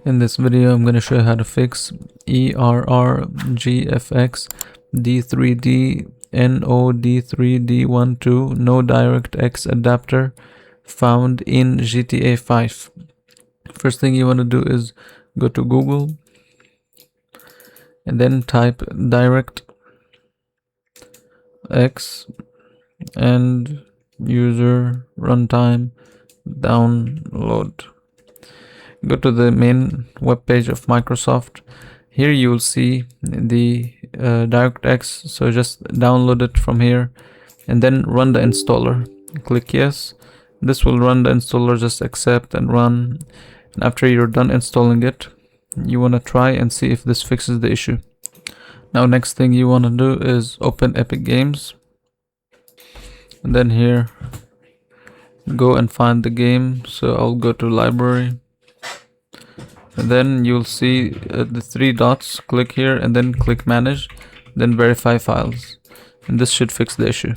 In this video, I'm going to show you how to fix ERRGFX D3D NOD3D12 no DirectX adapter found in GTA 5. First thing you want to do is go to Google and then type DirectX and user runtime download. Go to the main web page of Microsoft. Here you will see the DirectX, so just download it from here and then run the installer. Click yes. This will run the installer. Just accept and run, and after you're done installing it, you want to try and see if this fixes the issue. Now next thing you want to do is open Epic Games, and then here go and find the game. So I'll go to library, and then you'll see the three dots. Click here and then click manage, then verify files, and this should fix the issue.